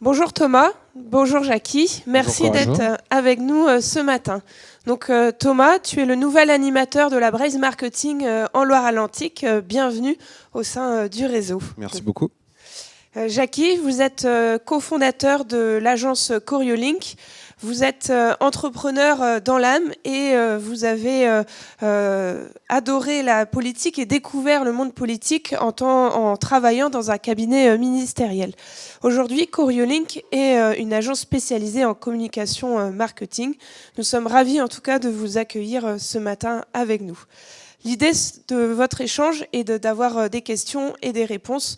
Bonjour Thomas, bonjour Jackie, merci d'être avec nous ce matin. Donc Thomas, tu es le nouvel animateur de la Braze Marketing en Loire-Atlantique. Bienvenue au sein du réseau. Merci beaucoup. Jackie, vous êtes cofondateur de l'agence Coriolink. Vous êtes entrepreneur dans l'âme et vous avez adoré la politique et découvert le monde politique en travaillant dans un cabinet ministériel. Aujourd'hui, Coriolink est une agence spécialisée en communication marketing. Nous sommes ravis en tout cas de vous accueillir ce matin avec nous. L'idée de votre échange est d'avoir des questions et des réponses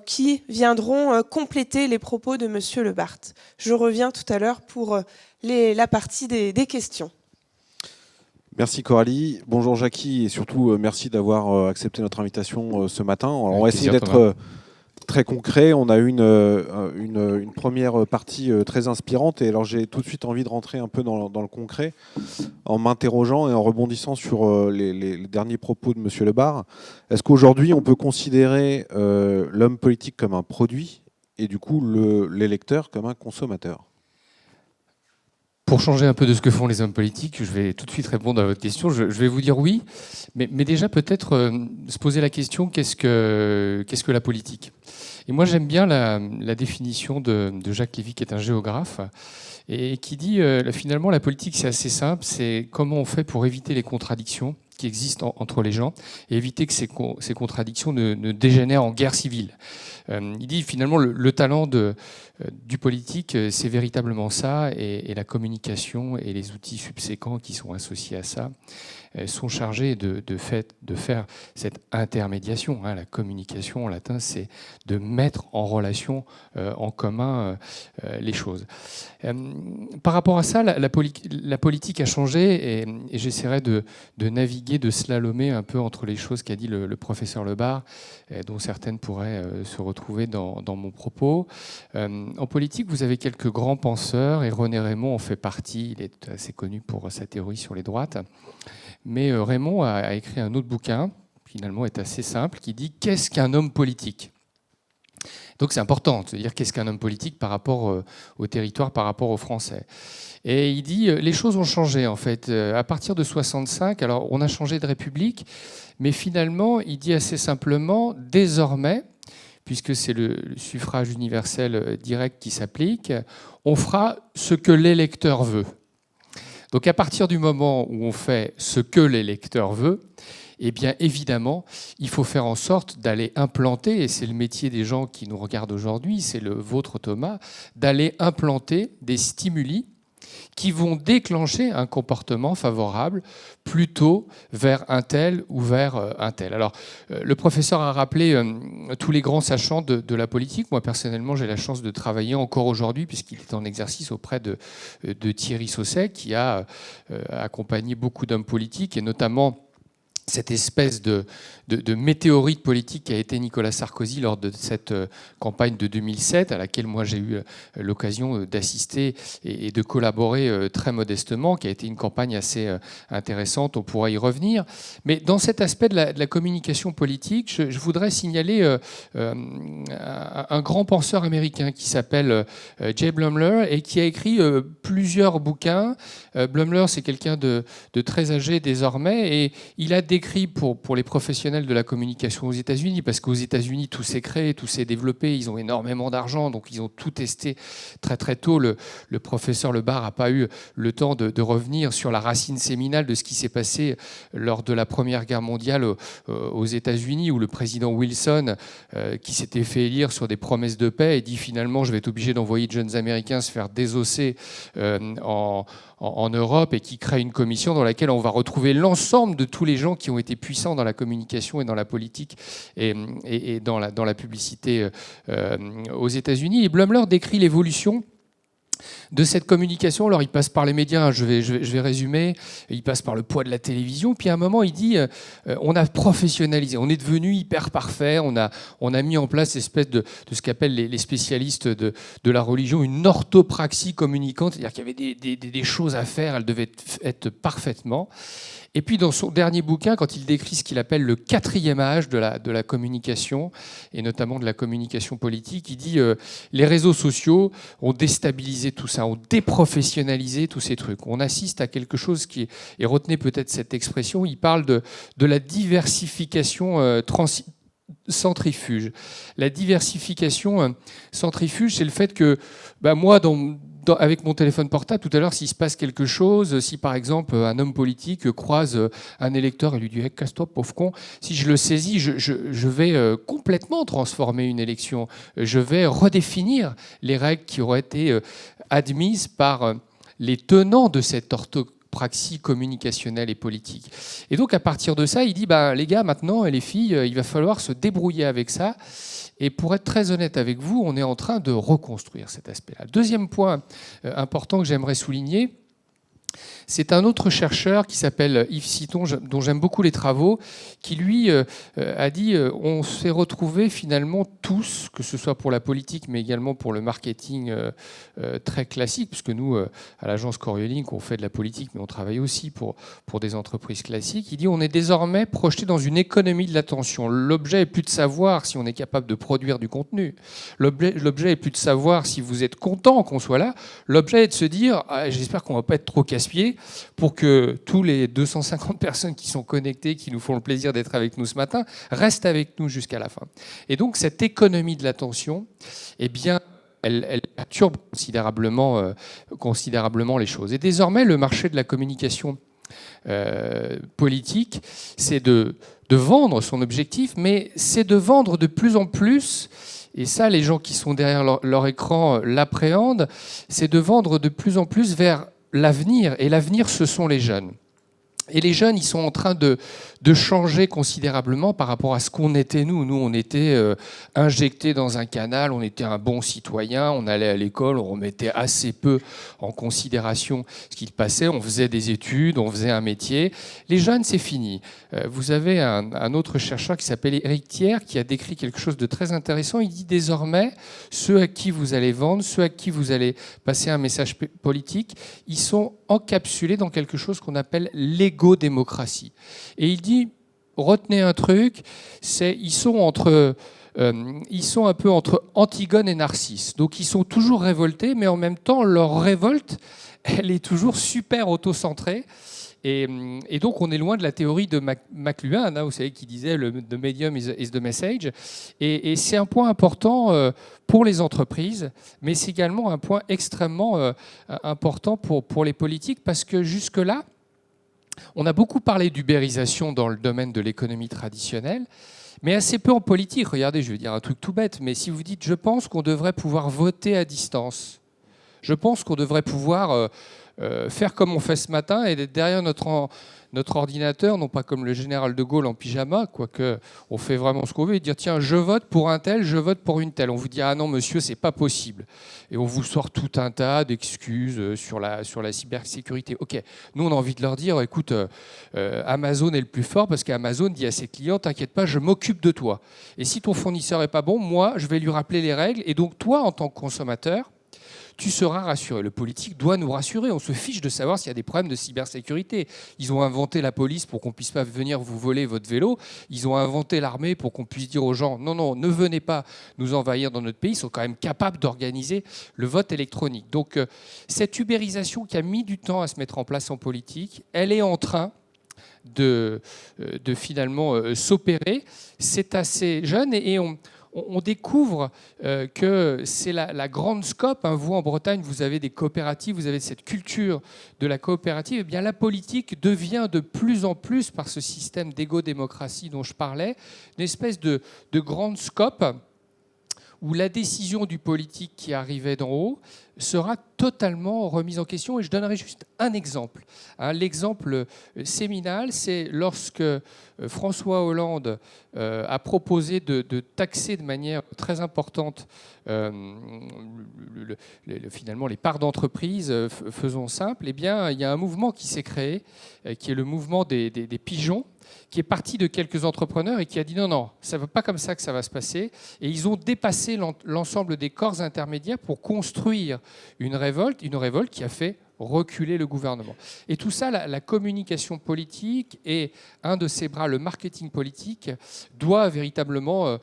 qui viendront compléter les propos de Monsieur Le Bart. Je reviens tout à l'heure pour la partie des questions. Merci Coralie. Bonjour Jackie et surtout merci d'avoir accepté notre invitation ce matin. Alors, on va essayer d'être très concret. On a eu une première partie très inspirante et alors j'ai tout de suite envie de rentrer un peu dans le concret en m'interrogeant et en rebondissant sur les derniers propos de Monsieur Le Bart. Est-ce qu'aujourd'hui on peut considérer l'homme politique comme un produit et du coup l'électeur comme un consommateur ? Pour changer un peu de ce que font les hommes politiques, je vais tout de suite répondre à votre question. Je vais vous dire oui, mais déjà peut-être se poser la question qu'est-ce que la politique ? Et moi j'aime bien la définition de Jacques Lévy, qui est un géographe, et qui dit finalement la politique c'est assez simple, c'est comment on fait pour éviter les contradictions qui existent entre les gens et éviter que ces contradictions ne dégénèrent en guerre civile. Il dit finalement le talent du politique, c'est véritablement ça, et la communication et les outils subséquents qui sont associés à ça sont chargés de faire cette intermédiation. La communication en latin, c'est de mettre en relation, en commun, les choses. Par rapport à ça, la politique a changé et j'essaierai de naviguer, de slalomer un peu entre les choses qu'a dit le professeur Le Bart, dont certaines pourraient se retrouver dans mon propos. En politique, vous avez quelques grands penseurs et René Raymond en fait partie. Il est assez connu pour sa théorie sur les droites. Mais Raymond a écrit un autre bouquin, finalement est assez simple, qui dit « Qu'est-ce qu'un homme politique ?» Donc c'est important de se dire qu'est-ce qu'un homme politique par rapport au territoire, par rapport aux Français. Et il dit les choses ont changé en fait. À partir de 65, alors on a changé de république, mais finalement il dit assez simplement désormais, puisque c'est le suffrage universel direct qui s'applique, on fera ce que l'électeur veut. Donc à partir du moment où on fait ce que l'électeur veut, eh bien évidemment, il faut faire en sorte d'aller implanter, et c'est le métier des gens qui nous regardent aujourd'hui, c'est le vôtre Thomas, d'aller implanter des stimuli qui vont déclencher un comportement favorable plutôt vers un tel ou vers un tel. Alors, le professeur a rappelé tous les grands sachants de la politique. Moi, personnellement, j'ai la chance de travailler encore aujourd'hui, puisqu'il est en exercice auprès de Thierry Sausset, qui a accompagné beaucoup d'hommes politiques, et notamment cette espèce de météorite politique qui a été Nicolas Sarkozy lors de cette campagne de 2007, à laquelle moi j'ai eu l'occasion d'assister et de collaborer très modestement, qui a été une campagne assez intéressante, on pourra y revenir. Mais dans cet aspect de la communication politique, je voudrais signaler un grand penseur américain qui s'appelle Jay Blumler et qui a écrit plusieurs bouquins. Blumler, c'est quelqu'un de très âgé désormais, et il a décrit pour les professionnels de la communication aux États-Unis, parce qu'aux États-Unis, tout s'est créé, tout s'est développé, ils ont énormément d'argent, donc ils ont tout testé très très tôt. Le professeur Le Bart n'a pas eu le temps de revenir sur la racine séminale de ce qui s'est passé lors de la Première Guerre mondiale aux États-Unis, où le président Wilson, qui s'était fait élire sur des promesses de paix, et dit finalement « je vais être obligé d'envoyer de jeunes Américains se faire désosser en Europe », et qui crée une commission dans laquelle on va retrouver l'ensemble de tous les gens qui ont été puissants dans la communication et dans la politique et dans la publicité aux États-Unis. Et Blumler décrit l'évolution de cette communication. Alors, il passe par les médias, je vais résumer, il passe par le poids de la télévision, puis à un moment, il dit on a professionnalisé, on est devenu hyper parfait, on a mis en place espèce de ce qu'appellent les spécialistes de la religion, une orthopraxie communicante, c'est-à-dire qu'il y avait des choses à faire, elles devaient être parfaitement. Et puis dans son dernier bouquin, quand il décrit ce qu'il appelle le 4e âge de la communication, et notamment de la communication politique, il dit les réseaux sociaux ont déstabilisé tout ça, ont déprofessionnalisé tous ces trucs. On assiste à quelque chose qui est, et retenez peut-être cette expression, il parle de la diversification centrifuge. La diversification centrifuge, c'est le fait que moi, avec mon téléphone portable, tout à l'heure, s'il se passe quelque chose, si par exemple un homme politique croise un électeur et lui dit hey, « casse-toi, pauvre con », si je le saisis, je vais complètement transformer une élection. Je vais redéfinir les règles qui auraient été admises par les tenants de cette orthopraxie communicationnelle et politique. Et donc à partir de ça, il dit les gars, maintenant, et les filles, il va falloir se débrouiller avec ça. Et pour être très honnête avec vous, on est en train de reconstruire cet aspect-là. Deuxième point important que j'aimerais souligner, c'est un autre chercheur qui s'appelle Yves Citon, dont j'aime beaucoup les travaux, qui lui a dit on s'est retrouvés finalement tous, que ce soit pour la politique mais également pour le marketing très classique, puisque nous, à l'agence Coriolis, on fait de la politique mais on travaille aussi pour des entreprises classiques. Il dit on est désormais projeté dans une économie de l'attention. L'objet n'est plus de savoir si on est capable de produire du contenu. L'objet n'est plus de savoir si vous êtes content qu'on soit là. L'objet est de se dire j'espère qu'on ne va pas être trop casse-pied pour que tous les 250 personnes qui sont connectées, qui nous font le plaisir d'être avec nous ce matin, restent avec nous jusqu'à la fin. Et donc, cette économie de l'attention, eh bien, elle perturbe considérablement les choses. Et désormais, le marché de la communication politique, c'est de vendre son objectif, mais c'est de vendre de plus en plus. Et ça, les gens qui sont derrière leur écran l'appréhendent, c'est de vendre de plus en plus vers l'avenir, et l'avenir, ce sont les jeunes. Et les jeunes, ils sont en train de changer considérablement par rapport à ce qu'on était nous. Nous, on était injectés dans un canal, on était un bon citoyen, on allait à l'école, on remettait assez peu en considération ce qu'il passait, on faisait des études, on faisait un métier. Les jeunes, c'est fini. Vous avez un autre chercheur qui s'appelle Éric Thiers qui a décrit quelque chose de très intéressant. Il dit désormais, ceux à qui vous allez vendre, ceux à qui vous allez passer un message politique, ils sont encapsulés dans quelque chose qu'on appelle l'égo-démocratie. Et il dit, retenez un truc, ils sont un peu entre Antigone et Narcisse. Donc ils sont toujours révoltés, mais en même temps, leur révolte, elle est toujours super auto-centrée. Et donc, on est loin de la théorie de McLuhan, vous savez, qui disait « the medium is the message ». Et c'est un point important pour les entreprises, mais c'est également un point extrêmement important pour les politiques, parce que jusque-là, on a beaucoup parlé d'ubérisation dans le domaine de l'économie traditionnelle, mais assez peu en politique. Regardez, je vais dire un truc tout bête, mais si vous dites « je pense qu'on devrait pouvoir voter à distance », je pense qu'on devrait pouvoir faire comme on fait ce matin et d'être derrière notre ordinateur, non pas comme le général de Gaulle en pyjama, quoique on fait vraiment ce qu'on veut, et dire tiens, je vote pour un tel, je vote pour une telle. On vous dit ah non monsieur, c'est pas possible. Et on vous sort tout un tas d'excuses sur la cybersécurité. Ok, nous on a envie de leur dire écoute, Amazon est le plus fort parce qu'Amazon dit à ses clients t'inquiète pas, je m'occupe de toi. Et si ton fournisseur est pas bon, moi je vais lui rappeler les règles. Et donc toi en tant que consommateur, tu seras rassuré. Le politique doit nous rassurer. On se fiche de savoir s'il y a des problèmes de cybersécurité. Ils ont inventé la police pour qu'on ne puisse pas venir vous voler votre vélo. Ils ont inventé l'armée pour qu'on puisse dire aux gens non, non, ne venez pas nous envahir dans notre pays. Ils sont quand même capables d'organiser le vote électronique. Donc cette ubérisation qui a mis du temps à se mettre en place en politique, elle est en train de finalement s'opérer. C'est assez jeune et on découvre que c'est la grande scope. Vous, en Bretagne, vous avez des coopératives, vous avez cette culture de la coopérative. Eh bien, la politique devient de plus en plus, par ce système d'égo-démocratie dont je parlais, une espèce de grande scope où la décision du politique qui arrivait d'en haut sera totalement remise en question. Et je donnerai juste un exemple. L'exemple séminal, c'est lorsque François Hollande a proposé de taxer de manière très importante finalement les parts d'entreprise, faisons simple, eh bien, il y a un mouvement qui s'est créé, qui est le mouvement des pigeons, qui est parti de quelques entrepreneurs et qui a dit non, ça ne va pas comme ça que ça va se passer. Et ils ont dépassé l'ensemble des corps intermédiaires pour construire une révolte qui a fait reculer le gouvernement. Et tout ça, la communication politique et un de ses bras, le marketing politique, doit véritablement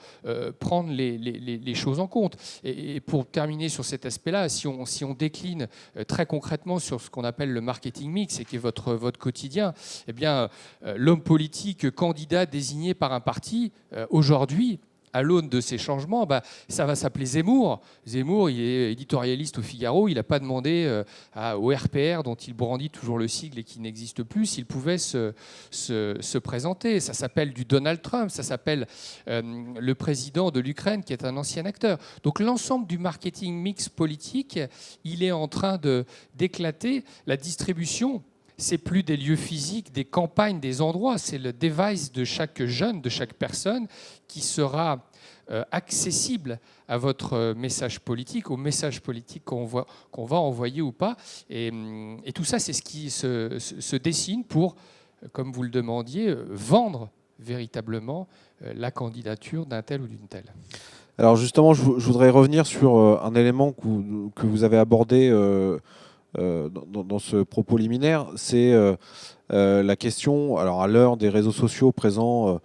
prendre les choses en compte. Et pour terminer sur cet aspect-là, si on décline très concrètement sur ce qu'on appelle le marketing mix, et qui est votre quotidien, eh bien, l'homme politique candidat désigné par un parti, aujourd'hui, à l'aune de ces changements, ça va s'appeler Zemmour. Zemmour, il est éditorialiste au Figaro. Il n'a pas demandé au RPR, dont il brandit toujours le sigle et qui n'existe plus, s'il pouvait se présenter. Ça s'appelle du Donald Trump. Ça s'appelle le président de l'Ukraine, qui est un ancien acteur. Donc l'ensemble du marketing mix politique, il est en train d'éclater. La distribution, c'est plus des lieux physiques, des campagnes, des endroits. C'est le device de chaque jeune, de chaque personne qui sera accessible à votre message politique, au message politique qu'on va envoyer ou pas. Et tout ça, c'est ce qui se dessine pour, comme vous le demandiez, vendre véritablement la candidature d'un tel ou d'une telle. Alors justement, je voudrais revenir sur un élément que vous avez abordé dans ce propos liminaire, c'est la question, alors à l'heure des réseaux sociaux présents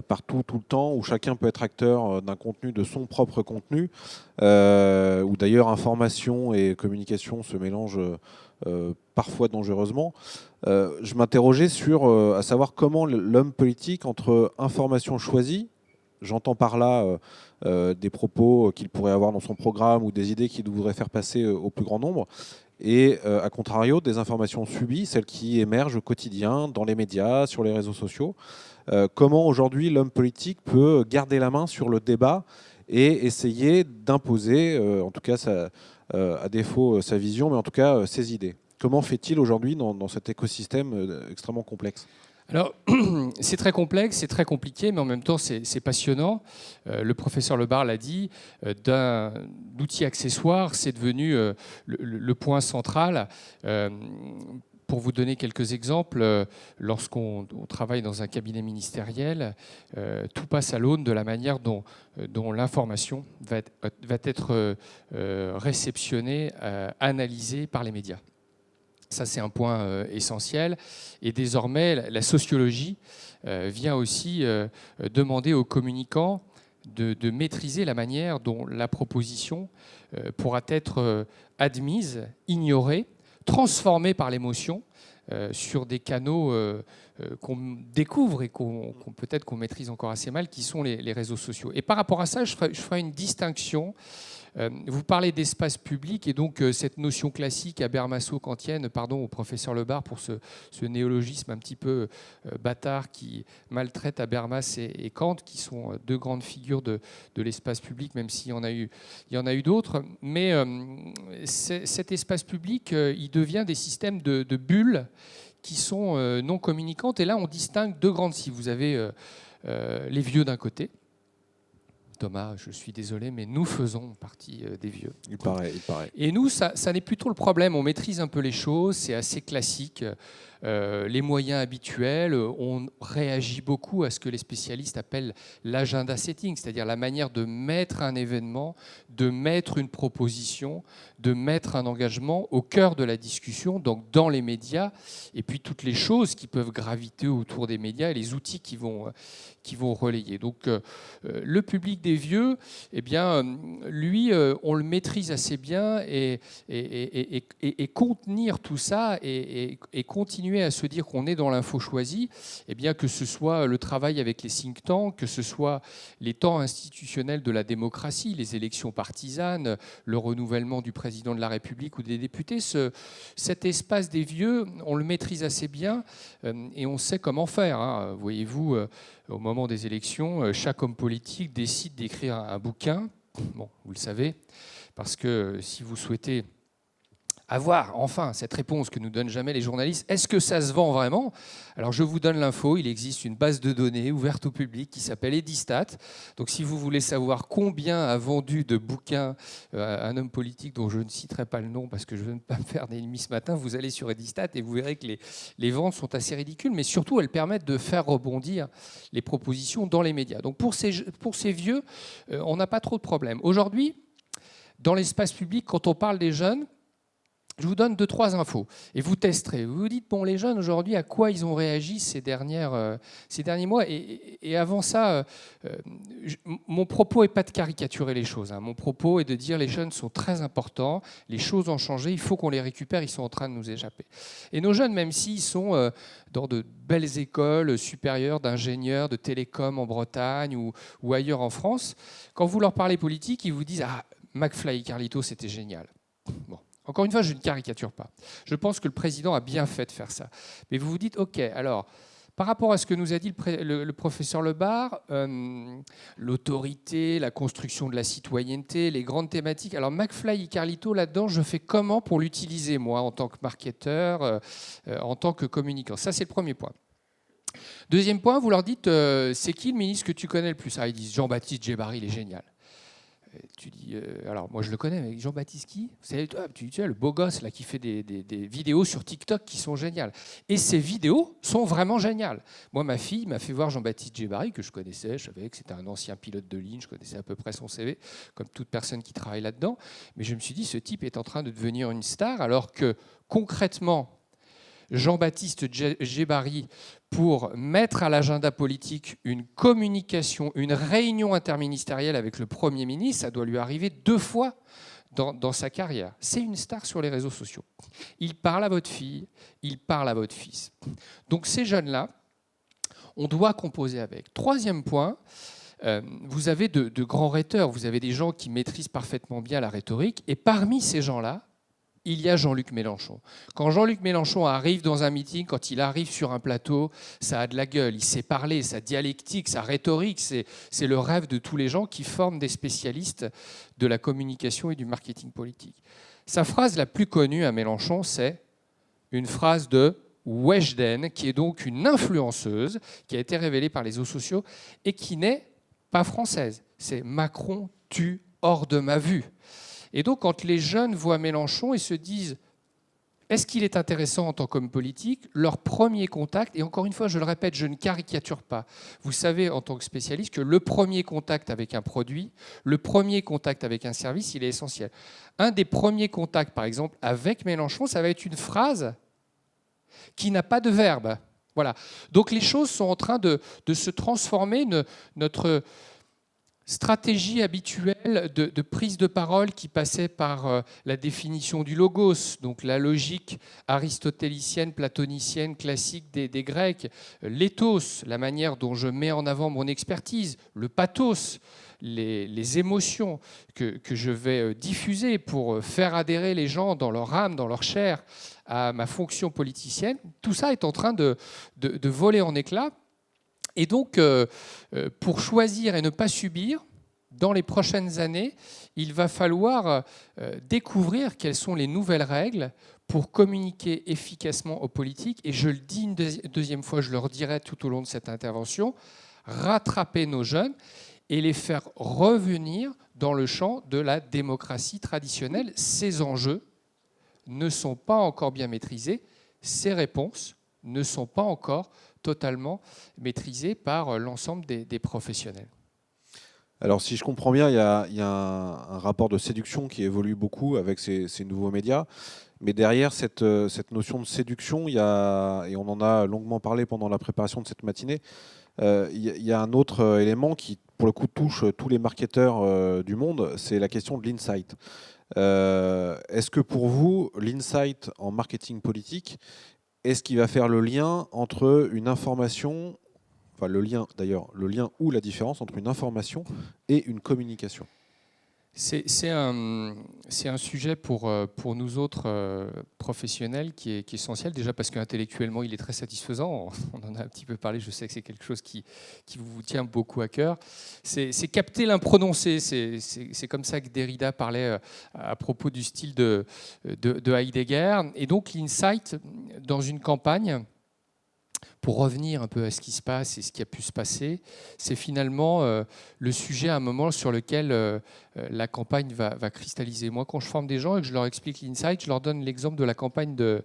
partout, tout le temps, où chacun peut être acteur d'un contenu, de son propre contenu, où d'ailleurs information et communication se mélangent parfois dangereusement. Je m'interrogeais sur, à savoir comment l'homme politique, entre information choisie, j'entends par là des propos qu'il pourrait avoir dans son programme ou des idées qu'il voudrait faire passer au plus grand nombre, et à contrario, des informations subies, celles qui émergent au quotidien, dans les médias, sur les réseaux sociaux. Comment aujourd'hui l'homme politique peut garder la main sur le débat et essayer d'imposer, en tout cas à défaut sa vision, mais en tout cas ses idées. Comment fait-il aujourd'hui dans cet écosystème extrêmement complexe ? Alors, c'est très complexe, c'est très compliqué, mais en même temps, c'est passionnant. Le professeur Lebar l'a dit, d'un outil accessoire, c'est devenu le point central. Pour vous donner quelques exemples, lorsqu'on travaille dans un cabinet ministériel, tout passe à l'aune de la manière dont l'information va être réceptionnée, analysée par les médias. Ça, c'est un point essentiel. Et désormais, la sociologie vient aussi demander aux communicants de maîtriser la manière dont la proposition pourra être admise, ignorée, transformée par l'émotion sur des canaux qu'on découvre et peut-être qu'on maîtrise encore assez mal, qui sont les réseaux sociaux. Et par rapport à ça, je ferai une distinction. Vous parlez d'espace public et donc cette notion classique habermaso-kantienne, pardon au professeur Lebar pour ce néologisme un petit peu bâtard qui maltraite Habermas et Kant, qui sont deux grandes figures de l'espace public, même s'il y en a eu d'autres. Mais cet espace public, il devient des systèmes de bulles qui sont non communicantes. Et là, on distingue deux grandes cibles. Vous avez les vieux d'un côté. Thomas, je suis désolé, mais nous faisons partie des vieux. Il paraît. Et nous, ça n'est plus trop le problème. On maîtrise un peu les choses, c'est assez classique. Les moyens habituels, on réagit beaucoup à ce que les spécialistes appellent l'agenda setting, c'est-à-dire la manière de mettre un événement, de mettre une proposition, de mettre un engagement au cœur de la discussion, donc dans les médias, et puis toutes les choses qui peuvent graviter autour des médias et les outils qui vont relayer. Donc le public des vieux, eh bien, lui, on le maîtrise assez bien et contenir tout ça et continuer à se dire qu'on est dans l'info choisie, eh bien, que ce soit le travail avec les think tanks, que ce soit les temps institutionnels de la démocratie, les élections partisanes, le renouvellement du président de la République ou des députés, cet espace des vieux, on le maîtrise assez bien et on sait comment faire. Voyez-vous, au moment des élections, chaque homme politique décide d'écrire un bouquin Bon, vous le savez, parce que si vous souhaitez avoir enfin cette réponse que nous donnent jamais les journalistes, est-ce que ça se vend vraiment? Alors je vous donne l'info, il existe une base de données ouverte au public qui s'appelle Edistat. Donc si vous voulez savoir combien a vendu de bouquins un homme politique dont je ne citerai pas le nom parce que je ne veux pas me faire d'ennemis ce matin, vous allez sur Edistat et vous verrez que les ventes sont assez ridicules, mais surtout elles permettent de faire rebondir les propositions dans les médias. Donc pour ces vieux, on n'a pas trop de problèmes. Aujourd'hui, dans l'espace public, quand on parle des jeunes, je vous donne 2-3 infos et vous testerez. Vous vous dites, bon, les jeunes aujourd'hui, à quoi ils ont réagi ces derniers mois? Et avant ça, mon propos n'est pas de caricaturer les choses. Mon propos est de dire les jeunes sont très importants, les choses ont changé, il faut qu'on les récupère, ils sont en train de nous échapper. Et nos jeunes, même s'ils sont dans de belles écoles supérieures d'ingénieurs, de télécom en Bretagne ou ailleurs en France, quand vous leur parlez politique, ils vous disent, ah, McFly et Carlito, c'était génial. Bon. Encore une fois, je ne caricature pas. Je pense que le président a bien fait de faire ça. Mais vous vous dites, OK, alors, par rapport à ce que nous a dit le professeur Lebar, l'autorité, la construction de la citoyenneté, les grandes thématiques. Alors, McFly et Carlito, là-dedans, je fais comment pour l'utiliser, moi, en tant que marketeur, en tant que communicant? Ça, c'est le premier point. Deuxième point, vous leur dites, c'est qui le ministre que tu connais le plus? Ah, ils disent Jean-Baptiste Djebbari, il est génial. Tu dis, alors moi je le connais, mais Jean-Baptiste qui? Tu sais, le beau gosse là, qui fait des vidéos sur TikTok qui sont géniales. Et ces vidéos sont vraiment géniales. Moi, ma fille m'a fait voir Jean-Baptiste Djebbari, que je connaissais, je savais que c'était un ancien pilote de ligne, je connaissais à peu près son CV, comme toute personne qui travaille là-dedans. Mais je me suis dit, ce type est en train de devenir une star, alors que concrètement, Jean-Baptiste Djebbari, pour mettre à l'agenda politique une communication, une réunion interministérielle avec le Premier ministre, ça doit lui arriver 2 fois dans sa carrière. C'est une star sur les réseaux sociaux. Il parle à votre fille, il parle à votre fils. Donc ces jeunes-là, on doit composer avec. Troisième point, vous avez de grands rhéteurs, vous avez des gens qui maîtrisent parfaitement bien la rhétorique, et parmi ces gens-là, il y a Jean-Luc Mélenchon. Quand Jean-Luc Mélenchon arrive dans un meeting, quand il arrive sur un plateau, ça a de la gueule, il sait parler, sa dialectique, sa rhétorique, c'est le rêve de tous les gens qui forment des spécialistes de la communication et du marketing politique. Sa phrase la plus connue à Mélenchon, c'est une phrase de Weshden, qui est donc une influenceuse, qui a été révélée par les réseaux sociaux et qui n'est pas française. C'est « Macron tue hors de ma vue ». Et donc, quand les jeunes voient Mélenchon et se disent « est-ce qu'il est intéressant en tant qu'homme politique ?» Leur premier contact, et encore une fois, je le répète, je ne caricature pas. Vous savez, en tant que spécialiste, que le premier contact avec un produit, le premier contact avec un service, il est essentiel. Un des premiers contacts, par exemple, avec Mélenchon, ça va être une phrase qui n'a pas de verbe. Voilà. Donc, les choses sont en train de se transformer. Notre stratégie habituelle de prise de parole qui passait par la définition du logos, donc la logique aristotélicienne, platonicienne, classique des Grecs, l'éthos, la manière dont je mets en avant mon expertise, le pathos, les émotions que je vais diffuser pour faire adhérer les gens dans leur âme, dans leur chair à ma fonction politicienne, tout ça est en train de voler en éclats. Et donc, pour choisir et ne pas subir, dans les prochaines années, il va falloir découvrir quelles sont les nouvelles règles pour communiquer efficacement aux politiques. Et je le dis une deuxième fois, je le redirai tout au long de cette intervention, rattraper nos jeunes et les faire revenir dans le champ de la démocratie traditionnelle. Ces enjeux ne sont pas encore bien maîtrisés, ces réponses ne sont pas encore totalement maîtrisées par l'ensemble des professionnels. Alors, si je comprends bien, il y a un rapport de séduction qui évolue beaucoup avec ces nouveaux médias. Mais derrière cette notion de séduction, et on en a longuement parlé pendant la préparation de cette matinée, il y a un autre élément qui, pour le coup, touche tous les marketeurs du monde, c'est la question de l'insight. Est-ce que pour vous, l'insight en marketing politique, est-ce qu'il va faire le lien entre une information, enfin le lien ou la différence entre une information et une communication? C'est un sujet pour nous autres professionnels qui est essentiel, déjà parce qu'intellectuellement il est très satisfaisant, on en a un petit peu parlé, je sais que c'est quelque chose qui vous tient beaucoup à cœur. C'est capter l'imprononcé, c'est comme ça que Derrida parlait à propos du style de Heidegger. Et donc l'insight dans une campagne, pour revenir un peu à ce qui se passe et ce qui a pu se passer, c'est finalement le sujet à un moment sur lequel la campagne va cristalliser. Moi, quand je forme des gens et que je leur explique l'insight, je leur donne l'exemple de la campagne de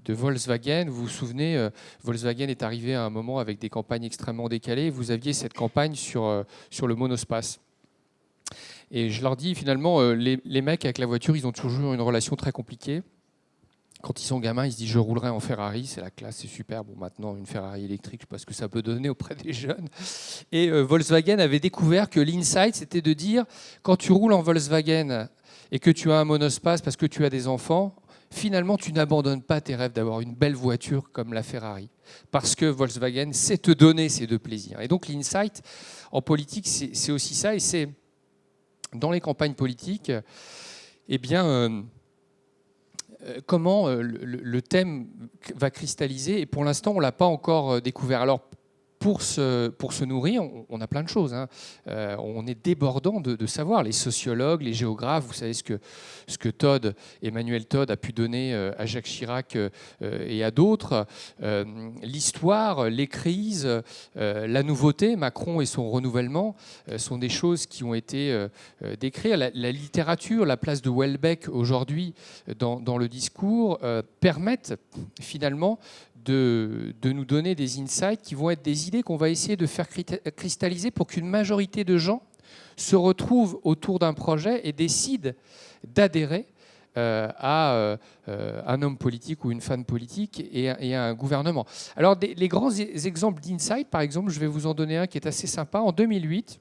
Volkswagen. Vous vous souvenez, Volkswagen est arrivé à un moment avec des campagnes extrêmement décalées. Vous aviez cette campagne sur le monospace. Et je leur dis, finalement, les mecs avec la voiture, ils ont toujours une relation très compliquée. Quand ils sont gamins, ils se disent « je roulerai en Ferrari, c'est la classe, c'est super ». Bon, maintenant, une Ferrari électrique, je ne sais pas ce que ça peut donner auprès des jeunes. Et Volkswagen avait découvert que l'insight, c'était de dire, quand tu roules en Volkswagen et que tu as un monospace parce que tu as des enfants, finalement, tu n'abandonnes pas tes rêves d'avoir une belle voiture comme la Ferrari. Parce que Volkswagen sait te donner ces deux plaisirs. Et donc, l'insight, en politique, c'est aussi ça. Et c'est, dans les campagnes politiques, eh bien... comment le thème va cristalliser. Et pour l'instant, on ne l'a pas encore découvert. Alors, pour se nourrir, on a plein de choses. Hein. On est débordant de savoir. Les sociologues, les géographes, vous savez ce que Emmanuel Todd a pu donner à Jacques Chirac et à d'autres. L'histoire, les crises, la nouveauté, Macron et son renouvellement sont des choses qui ont été décrites. La littérature, la place de Houellebecq aujourd'hui dans le discours permettent finalement de nous donner des insights qui vont être des idées qu'on va essayer de faire cristalliser pour qu'une majorité de gens se retrouvent autour d'un projet et décident d'adhérer à un homme politique ou une femme politique et à un gouvernement. Alors, les grands exemples d'insight, par exemple, je vais vous en donner un qui est assez sympa. En 2008,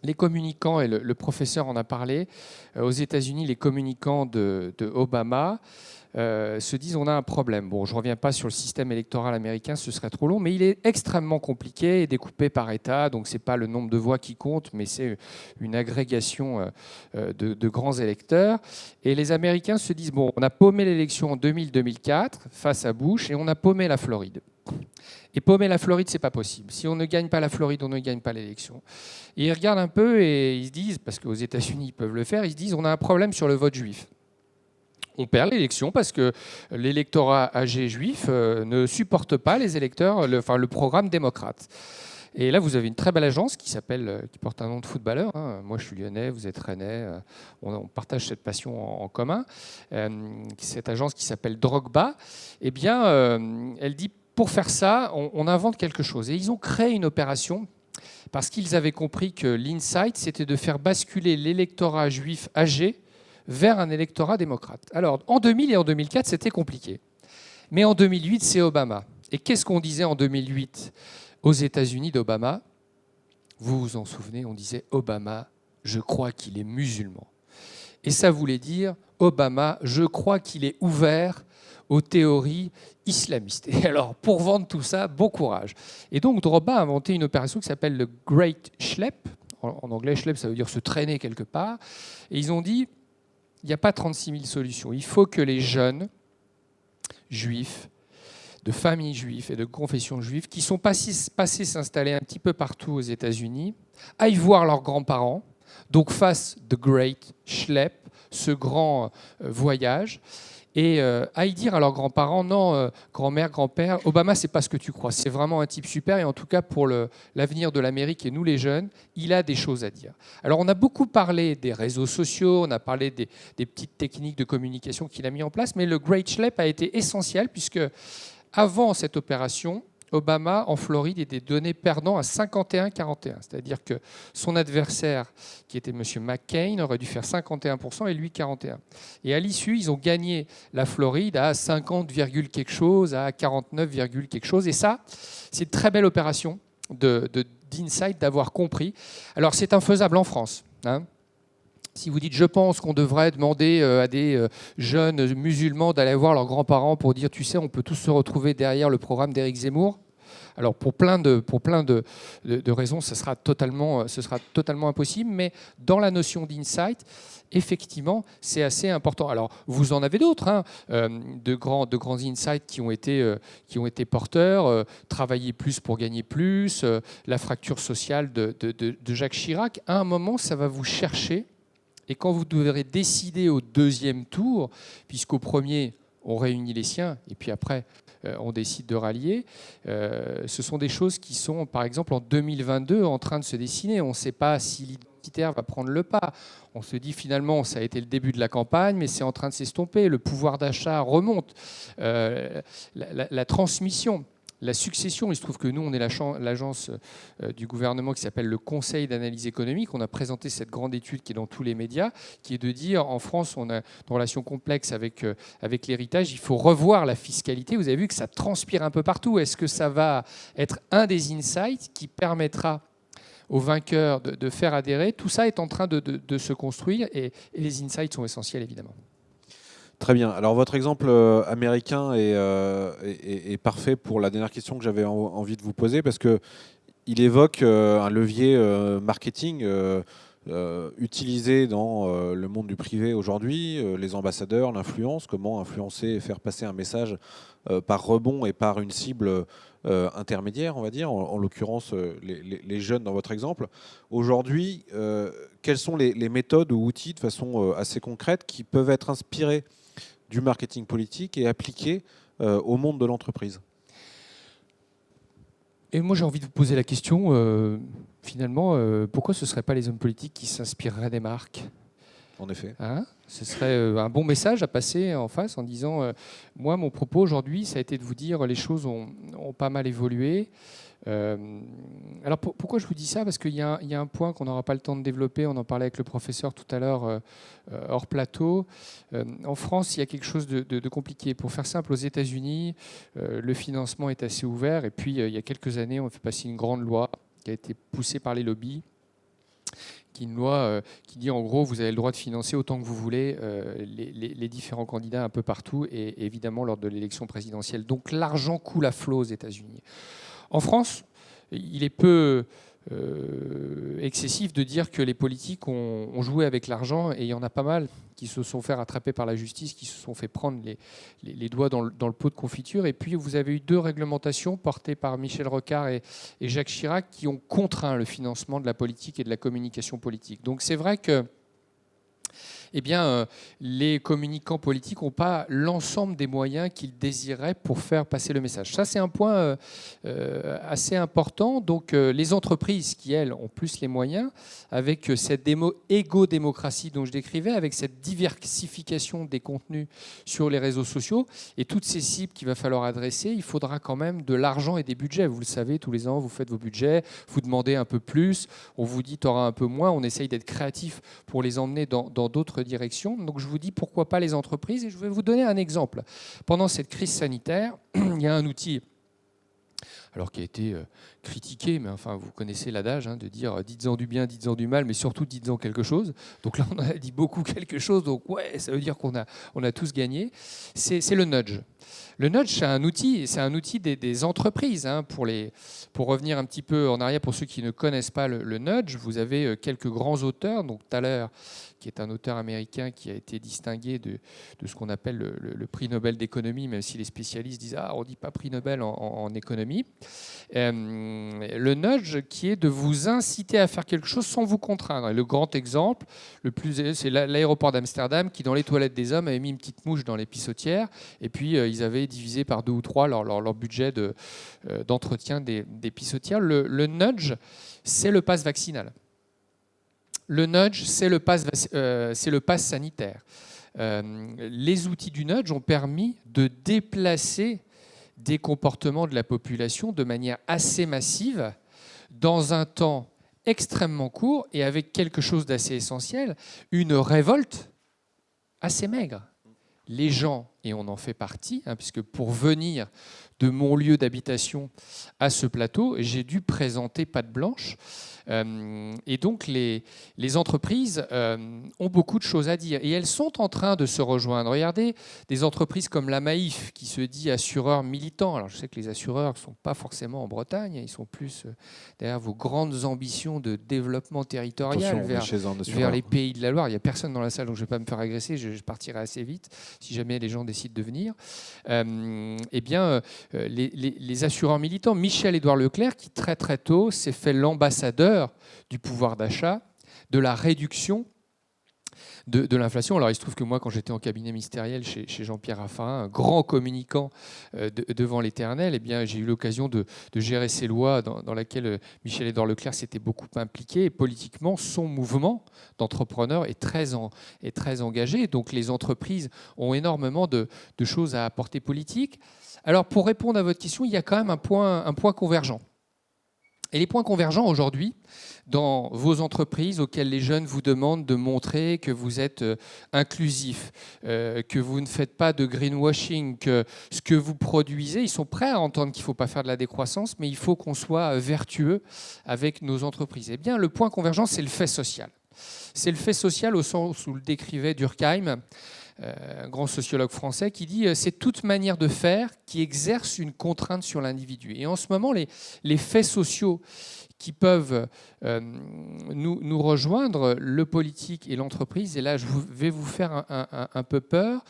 les communicants, et le professeur en a parlé, aux États-Unis, les communicants de Obama se disent on a un problème. Bon, je ne reviens pas sur le système électoral américain, ce serait trop long, mais il est extrêmement compliqué et découpé par État, donc ce n'est pas le nombre de voix qui compte, mais c'est une agrégation de grands électeurs. Et les Américains se disent bon, on a paumé l'élection en 2000-2004 face à Bush et on a paumé la Floride. Et paumer la Floride, c'est pas possible. Si on ne gagne pas la Floride, on ne gagne pas l'élection. Et ils regardent un peu et ils se disent, parce qu'aux États-Unis ils peuvent le faire, ils se disent on a un problème sur le vote juif. On perd l'élection parce que l'électorat âgé juif ne supporte pas les électeurs, le programme démocrate. Et là, vous avez une très belle agence qui porte un nom de footballeur. Hein. Moi, je suis lyonnais, vous êtes rennais. On partage cette passion en commun. Cette agence qui s'appelle Drogba, eh bien, elle dit pour faire ça, on invente quelque chose. Et ils ont créé une opération parce qu'ils avaient compris que l'insight, c'était de faire basculer l'électorat juif âgé vers un électorat démocrate. Alors, en 2000 et en 2004, c'était compliqué. Mais en 2008, c'est Obama. Et qu'est-ce qu'on disait en 2008 aux États-Unis d'Obama? Vous vous en souvenez, on disait « Obama, je crois qu'il est musulman ». Et ça voulait dire « Obama, je crois qu'il est ouvert aux théories islamistes ». Et alors, pour vendre tout ça, bon courage. Et donc, Drogba a inventé une opération qui s'appelle le Great Schlep. En anglais, Schlep, ça veut dire se traîner quelque part. Et ils ont dit il n'y a pas 36 000 solutions. Il faut que les jeunes juifs, de familles juives et de confessions juives, qui sont passés s'installer un petit peu partout aux États-Unis, aillent voir leurs grands-parents, donc fassent The Great Schlep, ce grand voyage, et aillent dire à leurs grands-parents, non, grand-mère, grand-père, Obama, c'est pas ce que tu crois, c'est vraiment un type super, et en tout cas pour l'avenir de l'Amérique et nous les jeunes, il a des choses à dire. Alors on a beaucoup parlé des réseaux sociaux, on a parlé des petites techniques de communication qu'il a mis en place, mais le Great Schlep a été essentiel, puisque avant cette opération, Obama, en Floride, était donné perdant à 51-41. C'est-à-dire que son adversaire, qui était M. McCain, aurait dû faire 51% et lui 41%. Et à l'issue, ils ont gagné la Floride à 50, quelque chose, à 49, quelque chose. Et ça, c'est une très belle opération d'insight, d'avoir compris. Alors, c'est infaisable en France. Hein. Si vous dites, je pense qu'on devrait demander à des jeunes musulmans d'aller voir leurs grands-parents pour dire, tu sais, on peut tous se retrouver derrière le programme d'Éric Zemmour, Alors pour plein de raisons, ce sera totalement impossible, mais dans la notion d'insight, effectivement, c'est assez important. Alors vous en avez d'autres, hein, de grands insights qui ont été porteurs, travailler plus pour gagner plus, la fracture sociale de Jacques Chirac. À un moment, ça va vous chercher. Et quand vous devrez décider au deuxième tour, puisqu'au premier, on réunit les siens, et puis après, on décide de rallier, ce sont des choses qui sont, par exemple, en 2022, en train de se dessiner. On ne sait pas si l'identitaire va prendre le pas. On se dit finalement, ça a été le début de la campagne, mais c'est en train de s'estomper. Le pouvoir d'achat remonte. La transmission. La succession, il se trouve que nous, on est l'agence du gouvernement qui s'appelle le Conseil d'analyse économique. On a présenté cette grande étude qui est dans tous les médias, qui est de dire, en France, on a une relation complexe avec l'héritage, il faut revoir la fiscalité. Vous avez vu que ça transpire un peu partout. Est-ce que ça va être un des insights qui permettra aux vainqueurs de faire adhérer? Tout ça est en train de se construire et les insights sont essentiels, évidemment. Très bien. Alors votre exemple américain est parfait pour la dernière question que j'avais envie de vous poser, parce qu'il évoque un levier marketing utilisé dans le monde du privé aujourd'hui, les ambassadeurs, l'influence, comment influencer et faire passer un message par rebond et par une cible intermédiaire, on va dire, en l'occurrence les jeunes dans votre exemple. Aujourd'hui, quelles sont les méthodes ou outils de façon assez concrète qui peuvent être inspirés du marketing politique et appliqué au monde de l'entreprise? Et moi, j'ai envie de vous poser la question, finalement, pourquoi ce ne seraient pas les hommes politiques qui s'inspireraient des marques ? En effet. Hein ? Ce serait un bon message à passer en face en disant moi, mon propos aujourd'hui, ça a été de vous dire les choses ont pas mal évolué. Alors pourquoi je vous dis ça ? Parce qu'il y a un point qu'on n'aura pas le temps de développer, on en parlait avec le professeur tout à l'heure hors plateau. En France, il y a quelque chose de compliqué. Pour faire simple, aux États-Unis, le financement est assez ouvert. Et puis, il y a quelques années, on a fait passer une grande loi qui a été poussée par les lobbies, qui est une loi qui dit en gros, vous avez le droit de financer autant que vous voulez les différents candidats un peu partout, et évidemment lors de l'élection présidentielle. Donc l'argent coule à flot aux États-Unis. En France, il est peu excessif de dire que les politiques ont joué avec l'argent, et il y en a pas mal qui se sont fait rattraper par la justice, qui se sont fait prendre les doigts dans le pot de confiture. Et puis vous avez eu 2 réglementations portées par Michel Rocard et Jacques Chirac qui ont contraint le financement de la politique et de la communication politique. Donc c'est vrai que les communicants politiques n'ont pas l'ensemble des moyens qu'ils désiraient pour faire passer le message. Ça, c'est un point assez important. Donc, les entreprises qui, elles, ont plus les moyens, avec cette égo-démocratie dont je décrivais, avec cette diversification des contenus sur les réseaux sociaux et toutes ces cibles qu'il va falloir adresser, il faudra quand même de l'argent et des budgets. Vous le savez, tous les ans, vous faites vos budgets, vous demandez un peu plus, on vous dit tu auras un peu moins, on essaye d'être créatif pour les emmener dans d'autres direction. Donc je vous dis pourquoi pas les entreprises, et je vais vous donner un exemple. Pendant cette crise sanitaire, il y a un outil alors qui a été critiqué, mais enfin vous connaissez l'adage de dire dites-en du bien, dites-en du mal, mais surtout dites-en quelque chose. Donc là on a dit beaucoup quelque chose, donc ouais, ça veut dire qu'on a tous gagné. C'est le nudge. Le nudge, c'est un outil des entreprises. Pour revenir un petit peu en arrière, pour ceux qui ne connaissent pas le nudge, vous avez quelques grands auteurs. Donc Thaler, qui est un auteur américain qui a été distingué de ce qu'on appelle le prix Nobel d'économie, même si les spécialistes disent on ne dit pas prix Nobel en économie. Le nudge, qui est de vous inciter à faire quelque chose sans vous contraindre. Et le grand exemple, c'est l'aéroport d'Amsterdam qui, dans les toilettes des hommes, avait mis une petite mouche dans les pissotières, et puis ils avaient divisé par 2 ou 3 leur budget d'entretien des pissotières. Le nudge, c'est le pass vaccinal. Le nudge, c'est le pass sanitaire. Les outils du nudge ont permis de déplacer des comportements de la population de manière assez massive, dans un temps extrêmement court, et avec quelque chose d'assez essentiel, une révolte assez maigre. Les gens et on en fait partie, puisque pour venir de mon lieu d'habitation à ce plateau, j'ai dû présenter patte blanche. Et donc les entreprises ont beaucoup de choses à dire et elles sont en train de se rejoindre. Regardez des entreprises comme la Maïf qui se dit assureur militant. Alors je sais que les assureurs ne sont pas forcément en Bretagne, ils sont plus derrière vos grandes ambitions de développement territorial vers les pays de la Loire. Il n'y a personne dans la salle, donc je ne vais pas me faire agresser, je partirai assez vite si jamais les gens décident de venir. Eh bien, les assureurs militants, Michel-Édouard Leclerc, qui très très tôt s'est fait l'ambassadeur du pouvoir d'achat, de la réduction de l'inflation. Alors il se trouve que moi, quand j'étais en cabinet ministériel chez Jean-Pierre Raffarin, un grand communicant devant l'Éternel, eh bien, j'ai eu l'occasion de gérer ces lois dans lesquelles Michel-Édouard Leclerc s'était beaucoup impliqué. Et politiquement, son mouvement d'entrepreneurs est très engagé. Donc les entreprises ont énormément de choses à apporter politiques. Alors pour répondre à votre question, il y a quand même un point convergent. Et les points convergents aujourd'hui, dans vos entreprises auxquelles les jeunes vous demandent de montrer que vous êtes inclusif, que vous ne faites pas de greenwashing, que ce que vous produisez, ils sont prêts à entendre qu'il ne faut pas faire de la décroissance, mais il faut qu'on soit vertueux avec nos entreprises. Eh bien, le point convergent, c'est le fait social. C'est le fait social au sens où le décrivait Durkheim, un grand sociologue français, qui dit c'est toute manière de faire qui exerce une contrainte sur l'individu. Et en ce moment, les faits sociaux qui peuvent nous rejoindre, le politique et l'entreprise, et là je vais vous faire un peu peur,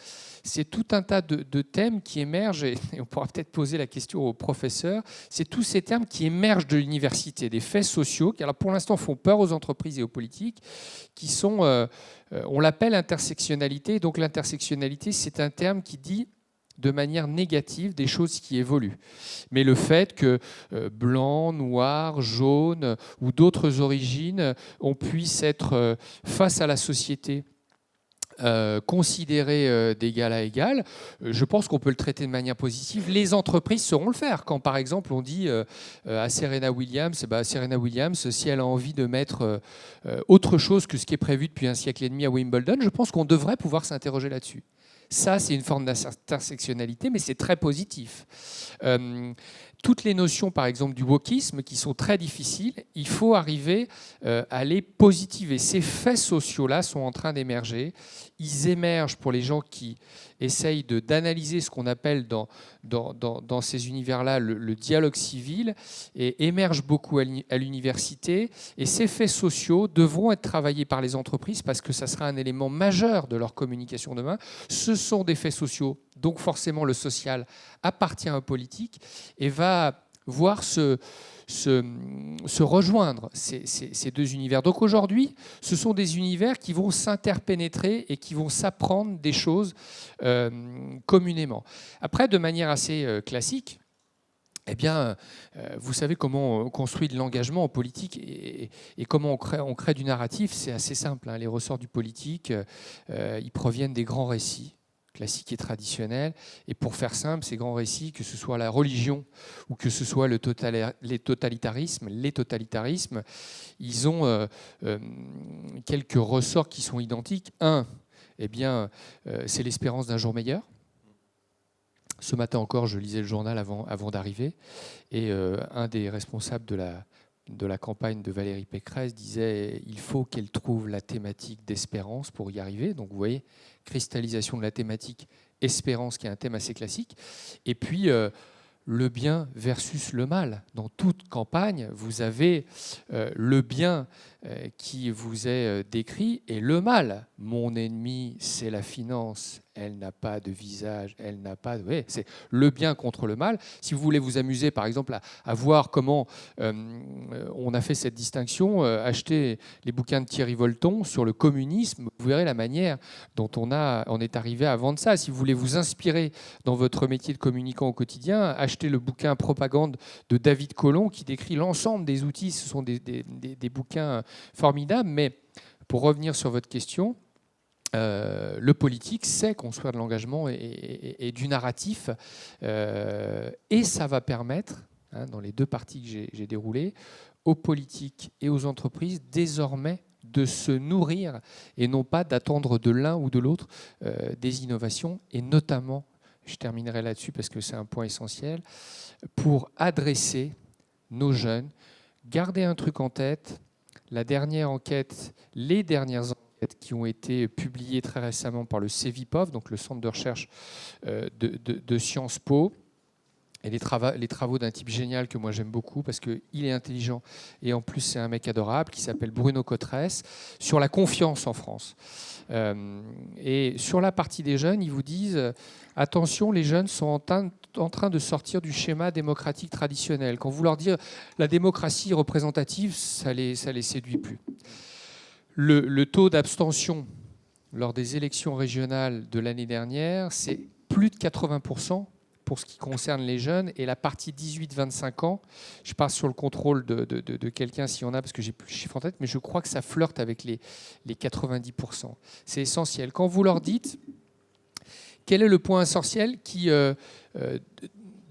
c'est tout un tas de thèmes qui émergent, et on pourra peut-être poser la question aux professeurs, c'est tous ces termes qui émergent de l'université, des faits sociaux, qui alors pour l'instant font peur aux entreprises et aux politiques, qui sont, on l'appelle intersectionnalité, donc l'intersectionnalité c'est un terme qui dit de manière négative des choses qui évoluent. Mais le fait que blanc, noir, jaune ou d'autres origines, on puisse être face à la société considéré d'égal à égal, je pense qu'on peut le traiter de manière positive. Les entreprises sauront le faire. Quand, par exemple, on dit à Serena Williams, Serena Williams, si elle a envie de mettre autre chose que ce qui est prévu depuis un siècle et demi à Wimbledon, je pense qu'on devrait pouvoir s'interroger là-dessus. Ça, c'est une forme d'intersectionnalité, mais c'est très positif. Toutes les notions, par exemple, du wokisme, qui sont très difficiles, il faut arriver à les positiver. Ces faits sociaux-là sont en train d'émerger. Ils émergent pour les gens qui essayent d'analyser ce qu'on appelle dans ces univers-là le dialogue civil, et émergent beaucoup à l'université. Et ces faits sociaux devront être travaillés par les entreprises parce que ça sera un élément majeur de leur communication demain. Ce sont des faits sociaux, donc forcément le social appartient au politique et va voir se rejoindre ces deux univers. Donc aujourd'hui, ce sont des univers qui vont s'interpénétrer et qui vont s'apprendre des choses communément. Après, de manière assez classique, eh bien, vous savez comment on construit de l'engagement en politique et comment on crée du narratif. C'est assez simple. Les ressorts du politique, ils proviennent des grands récits classiques et traditionnels. Et pour faire simple, ces grands récits, que ce soit la religion ou que ce soit les totalitarismes, ils ont quelques ressorts qui sont identiques. Un, eh bien, c'est l'espérance d'un jour meilleur. Ce matin encore, je lisais le journal avant d'arriver, et un des responsables de la campagne de Valérie Pécresse disait « il faut qu'elle trouve la thématique d'espérance pour y arriver ». Donc vous voyez, cristallisation de la thématique espérance, qui est un thème assez classique. Et puis, le bien versus le mal. Dans toute campagne, vous avez le bien qui vous est décrit et le mal. Mon ennemi, c'est la finance. Elle n'a pas de visage, elle n'a pas de... Oui, c'est le bien contre le mal. Si vous voulez vous amuser, par exemple, à voir comment on a fait cette distinction, achetez les bouquins de Thierry Volton sur le communisme, vous verrez la manière dont on est arrivé à vendre ça. Si vous voulez vous inspirer dans votre métier de communicant au quotidien, achetez le bouquin Propagande de David Colomb qui décrit l'ensemble des outils. Ce sont des bouquins formidables. Mais pour revenir sur votre question, le politique sait construire de l'engagement et du narratif, et ça va permettre, dans les deux parties que j'ai déroulées, aux politiques et aux entreprises désormais de se nourrir et non pas d'attendre de l'un ou de l'autre des innovations, et notamment, je terminerai là-dessus parce que c'est un point essentiel, pour adresser nos jeunes. Gardez un truc en tête, la dernière enquête, les dernières enquêtes qui ont été publiées très récemment par le CEVIPOF, donc le centre de recherche de Sciences Po, et les travaux d'un type génial que moi j'aime beaucoup parce qu'il est intelligent et en plus c'est un mec adorable qui s'appelle Bruno Cotresse, sur la confiance en France. Et sur la partie des jeunes, ils vous disent attention, les jeunes sont en train de sortir du schéma démocratique traditionnel. Quand vous leur dites la démocratie représentative, ça les séduit plus. Le taux d'abstention lors des élections régionales de l'année dernière, c'est plus de 80%. Pour ce qui concerne les jeunes, et la partie 18-25 ans, je passe sur le contrôle de quelqu'un s'il y en a, parce que j'ai plus le chiffre en tête, mais je crois que ça flirte avec les 90%. C'est essentiel. Quand vous leur dites, quel est le point essentiel qui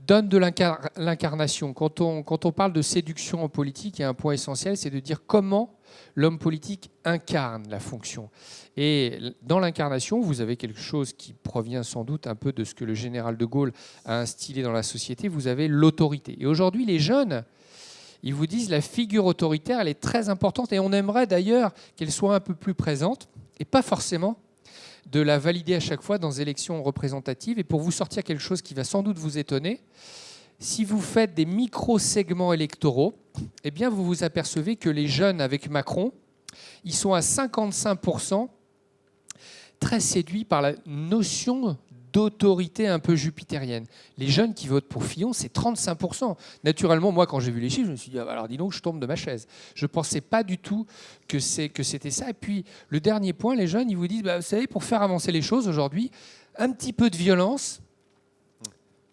donne de l'incarnation ? Quand on parle de séduction en politique, il y a un point essentiel, c'est de dire comment l'homme politique incarne la fonction. Et dans l'incarnation, vous avez quelque chose qui provient sans doute un peu de ce que le général de Gaulle a instillé dans la société, vous avez l'autorité. Et aujourd'hui, les jeunes, ils vous disent la figure autoritaire, elle est très importante et on aimerait d'ailleurs qu'elle soit un peu plus présente et pas forcément de la valider à chaque fois dans les élections représentatives. Et pour vous sortir quelque chose qui va sans doute vous étonner, si vous faites des micro-segments électoraux, eh bien vous vous apercevez que les jeunes avec Macron, ils sont à 55% très séduits par la notion d'autorité un peu jupitérienne. Les jeunes qui votent pour Fillon, c'est 35%. Naturellement, moi, quand j'ai vu les chiffres, je me suis dit, alors dis donc, je tombe de ma chaise. Je ne pensais pas du tout que c'était ça. Et puis, le dernier point, les jeunes, ils vous disent, vous savez, pour faire avancer les choses aujourd'hui, un petit peu de violence,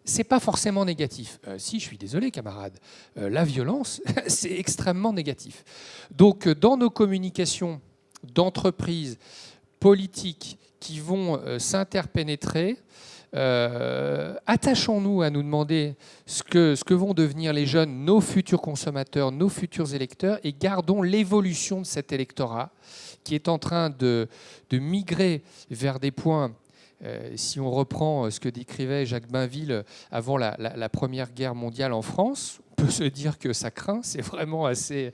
c'est pas forcément négatif. Si, je suis désolé, camarades, la violence, c'est extrêmement négatif. Donc, dans nos communications d'entreprises, politiques, qui vont s'interpénétrer, attachons-nous à nous demander ce que vont devenir les jeunes, nos futurs consommateurs, nos futurs électeurs, et gardons l'évolution de cet électorat qui est en train de migrer vers des points. Si on reprend ce que décrivait Jacques Bainville avant la Première Guerre mondiale en France, on peut se dire que ça craint, c'est vraiment assez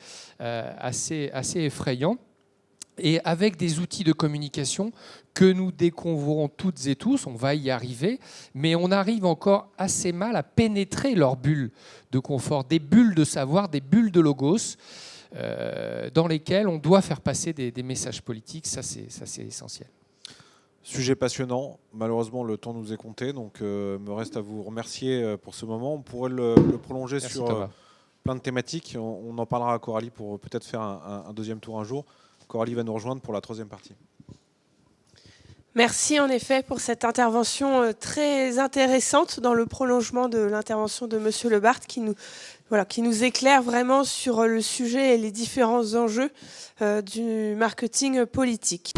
effrayant. Et avec des outils de communication que nous découvrons toutes et tous, on va y arriver, mais on arrive encore assez mal à pénétrer leurs bulles de confort, des bulles de savoir, des bulles de logos, dans lesquelles on doit faire passer des messages politiques. Ça, c'est essentiel. Sujet passionnant. Malheureusement, le temps nous est compté, donc me reste à vous remercier pour ce moment. On pourrait le prolonger. Merci, sur plein de thématiques. On en parlera à Coralie pour peut-être faire un deuxième tour un jour. Coralie va nous rejoindre pour la troisième partie. Merci en effet pour cette intervention très intéressante dans le prolongement de l'intervention de Monsieur Lebart qui nous éclaire vraiment sur le sujet et les différents enjeux du marketing politique.